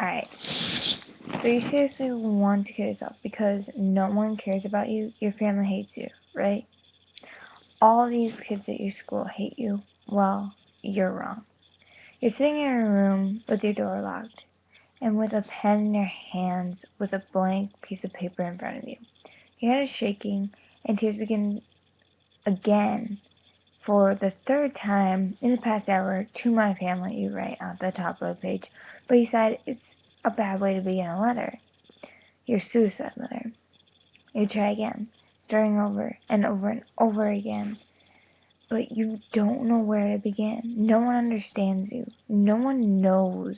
Alright, so you seriously want to kill yourself because no one cares about you, your family hates you, right? All these kids at your school hate you. Well, you're wrong. You're sitting in a room with your door locked, and with a pen in your hands with a blank piece of paper in front of you. Your head is shaking, and tears begin again for the third time in the past hour. To my family, you write on the top of the page, but you said it's a bad way to begin a letter. Your suicide letter. You try again, starting over and over and over again, but you don't know where to begin. No one understands you. No one knows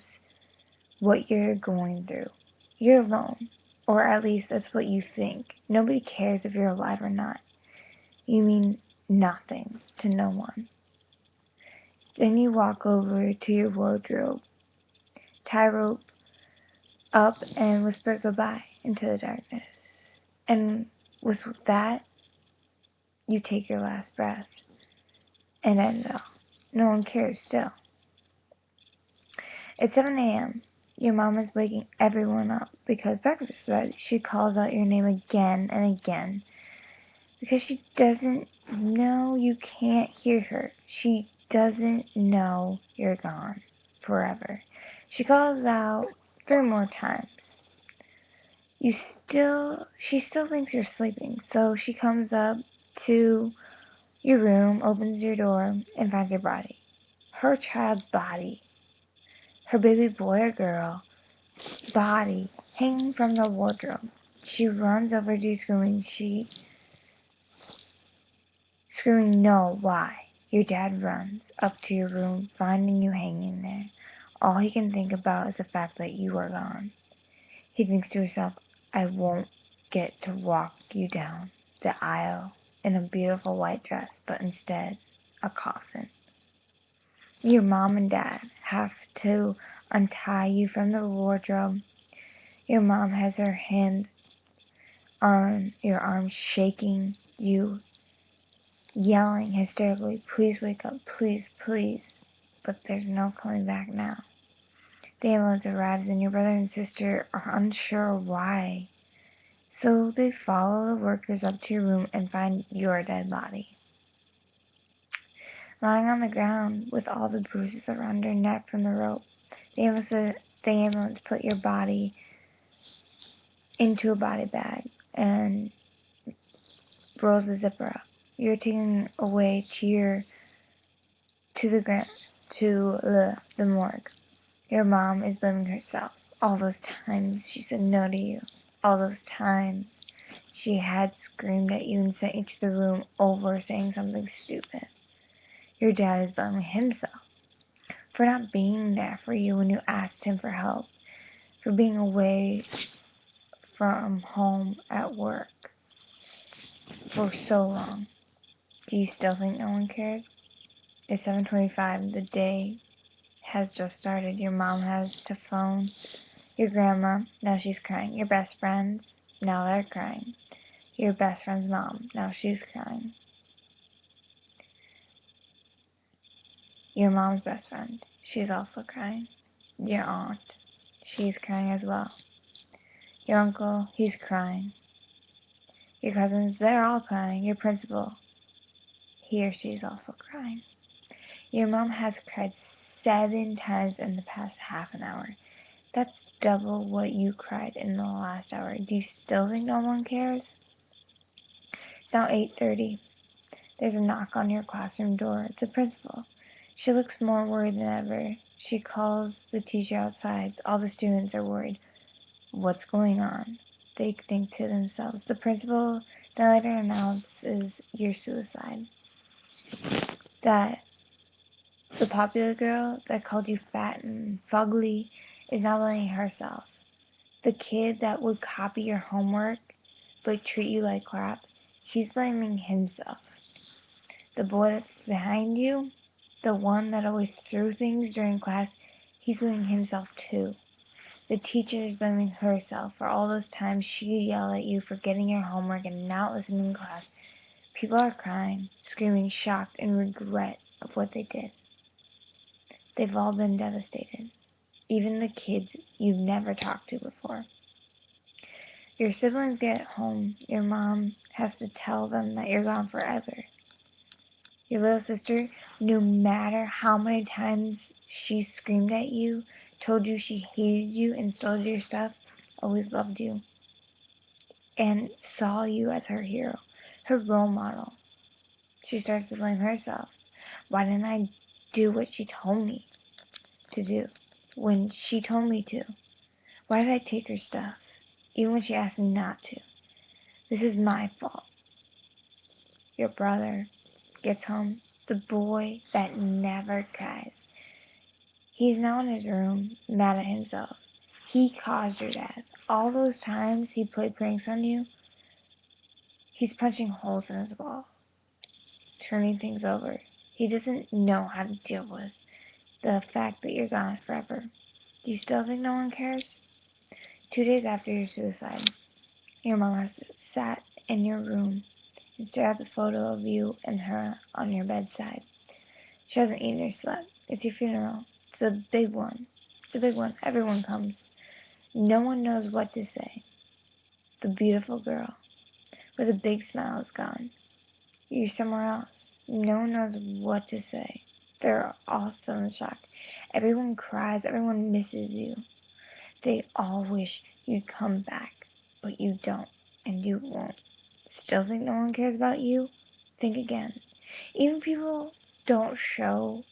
what you're going through. You're alone, or at least that's what you think. Nobody cares if you're alive or not. You mean nothing to no one. Then you walk over to your wardrobe, tie rope up, and whisper goodbye into the darkness. And with that, you take your last breath and end it all. No one cares still. It's 7 a.m. Your mom is waking everyone up because breakfast is ready. She calls out your name again and again because she doesn't know you can't hear her. She doesn't know you're gone forever. She calls out 3 more times. She still thinks you're sleeping, so she comes up to your room, opens your door, and finds your body. Her child's body. Her baby boy or girl body hanging from the wardrobe. She runs over to you screaming no, why? Your dad runs up to your room, finding you hanging there. All he can think about is the fact that you are gone. He thinks to himself, I won't get to walk you down the aisle in a beautiful white dress, but instead a coffin. Your mom and dad have to untie you from the wardrobe. Your mom has her hand on your arm, shaking you, yelling hysterically, please wake up, please, please. But there's no coming back now. The ambulance arrives and your brother and sister are unsure why. So they follow the workers up to your room and find your dead body. Lying on the ground with all the bruises around your neck from the rope, the ambulance put your body into a body bag and rolls the zipper up. You're taken away to the morgue. Your mom is blaming herself. All those times she said no to you. All those times she had screamed at you and sent you to the room over saying something stupid. Your dad is blaming himself for not being there for you when you asked him for help, for being away from home at work for so long. Do you still think no one cares? It's 7:25. The day has just started. Your mom has to phone your grandma. Now she's crying. Your best friends. Now they're crying. Your best friend's mom. Now she's crying. Your mom's best friend. She's also crying. Your aunt. She's crying as well. Your uncle. He's crying. Your cousins. They're all crying. Your principal. He or she's also crying. Your mom has cried 7 times in the past half an hour. That's double what you cried in the last hour. Do you still think no one cares? It's now 8:30. There's a knock on your classroom door. It's the principal. She looks more worried than ever. She calls the teacher outside. All the students are worried. What's going on? They think to themselves. The principal then later announces your suicide. That the popular girl that called you fat and fugly is now blaming herself. The kid that would copy your homework but treat you like crap, he's blaming himself. The boy that's behind you, the one that always threw things during class, he's blaming himself too. The teacher is blaming herself for all those times she yelled at you for getting your homework and not listening in class. People are crying, screaming, shocked, and regret of what they did. They've all been devastated. even the kids you've never talked to before. Your siblings get home, your mom has to tell them that you're gone forever. Your little sister, no matter how many times she screamed at you, told you she hated you and stole your stuff, always loved you and saw you as her hero, her role model. She starts to blame herself. Why didn't I do what she told me to do when she told me to? Why did I take her stuff, even when she asked me not to? This is my fault. Your brother gets home, the boy that never cries. He's now in his room, mad at himself. He caused your death. All those times he played pranks on you, he's punching holes in his wall, turning things over. He doesn't know how to deal with the fact that you're gone forever. Do you still think no one cares? 2 days after your suicide, your mom has sat in your room and stared at the photo of you and her on your bedside. She hasn't eaten or slept. It's your funeral. It's a big one. It's a big one. Everyone comes. No one knows what to say. The beautiful girl with a big smile is gone. You're somewhere else. No one knows what to say. They're all still in shock. Everyone cries. Everyone misses you. They all wish you'd come back, but you don't, and you won't. Still think no one cares about you? Think again. Even people don't show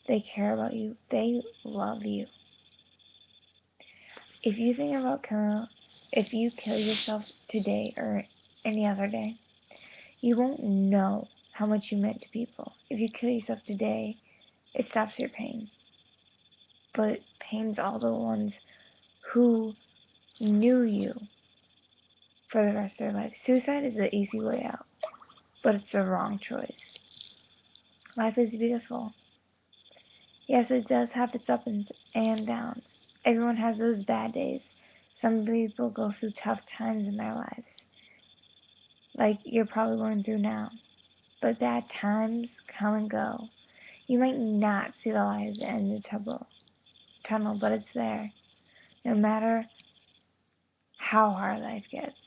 they care about you. They love you. If you think about if you kill yourself today or any other day, you won't know how much you meant to people. If you kill yourself today, it stops your pain. But it pains all the ones who knew you for the rest of their life. Suicide is the easy way out, but it's the wrong choice. Life is beautiful. Yes, it does have its ups and downs. Everyone has those bad days. Some people go through tough times in their lives, like you're probably going through now. But bad times come and go. You might not see the light at the end of the tunnel, but it's there. No matter how hard life gets,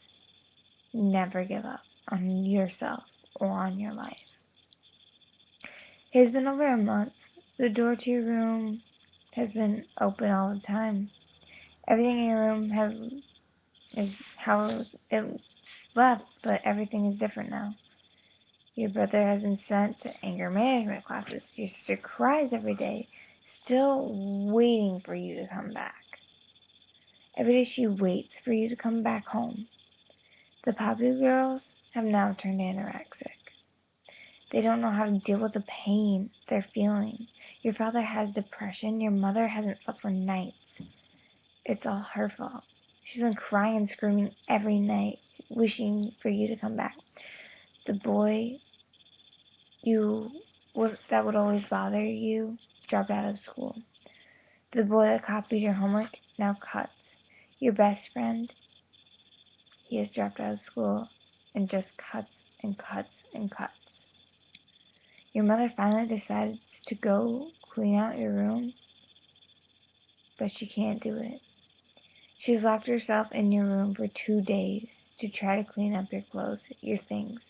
never give up on yourself or on your life. It has been over a month. The door to your room has been open all the time. Everything in your room is how it left, but everything is different now. Your brother has been sent to anger management classes. Your sister cries every day, still waiting for you to come back. Every day she waits for you to come back home. The popular girls have now turned anorexic. They don't know how to deal with the pain they're feeling. Your father has depression. Your mother hasn't slept for nights. It's all her fault. She's been crying and screaming every night, wishing for you to come back. The boy that would always bother you dropped out of school. The boy that copied your homework now cuts. Your best friend, he has dropped out of school and just cuts and cuts and cuts. Your mother finally decides to go clean out your room, but she can't do it. She's locked herself in your room for 2 days to try to clean up your clothes, your things.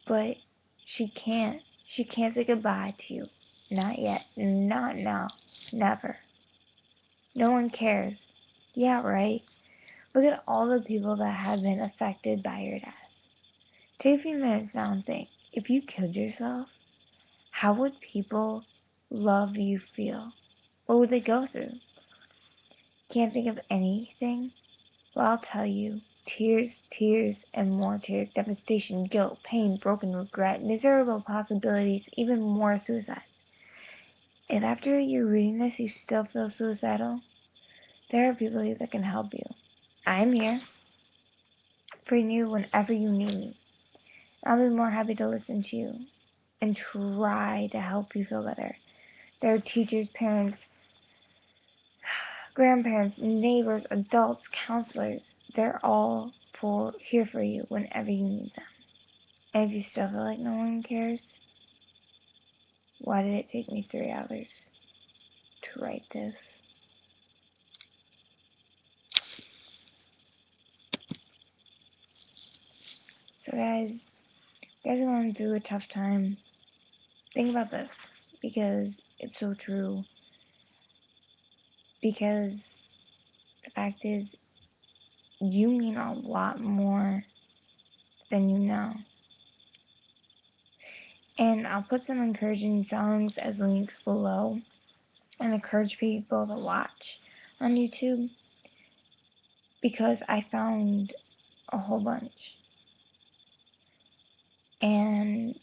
But she can't. She can't say goodbye to you. Not yet. Not now. Never. No one cares. Yeah, right? Look at all the people that have been affected by your death. Take a few minutes now and think. If you killed yourself, how would people love you feel? What would they go through? Can't think of anything? Well, I'll tell you. Tears, tears, and more tears. Devastation, guilt, pain, broken regret, miserable possibilities, even more suicides. If after you're reading this you still feel suicidal, there are people here that can help you. I'm here for you whenever you need me. I'll be more happy to listen to you and try to help you feel better. There are teachers, parents, grandparents, neighbors, adults, counselors. They're all here for you whenever you need them. And if you still feel like no one cares, why did it take me 3 hours to write? write this. So guys, you guys are going through a tough time. Think about this, because it's so true. Because the fact is, you mean a lot more than you know. And I'll put some encouraging songs as links below and encourage people to watch on YouTube, because I found a whole bunch. And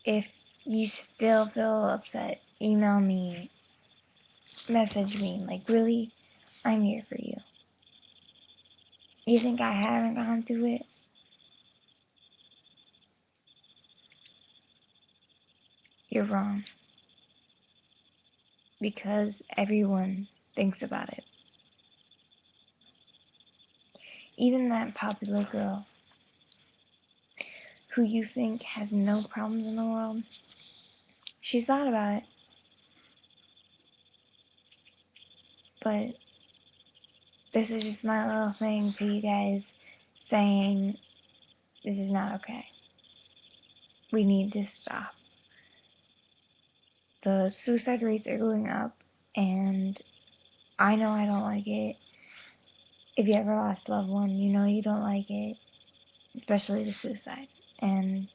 if you still feel upset, email me, message me. Like, really, I'm here for you. You think I haven't gone through it? You're wrong. Because everyone thinks about it. Even that popular girl who you think has no problems in the world, she's thought about it. But this is just my little thing to you guys, saying this is not okay. We need to stop. The suicide rates are going up, and I know I don't like it. If you ever lost a loved one, you know you don't like it, especially the suicide. And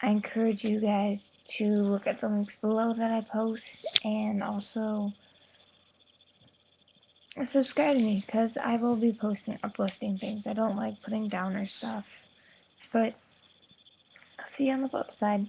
I encourage you guys to look at the links below that I post, and also subscribe to me, because I will be posting uplifting things. I don't like putting downer stuff, but I'll see you on the flip side.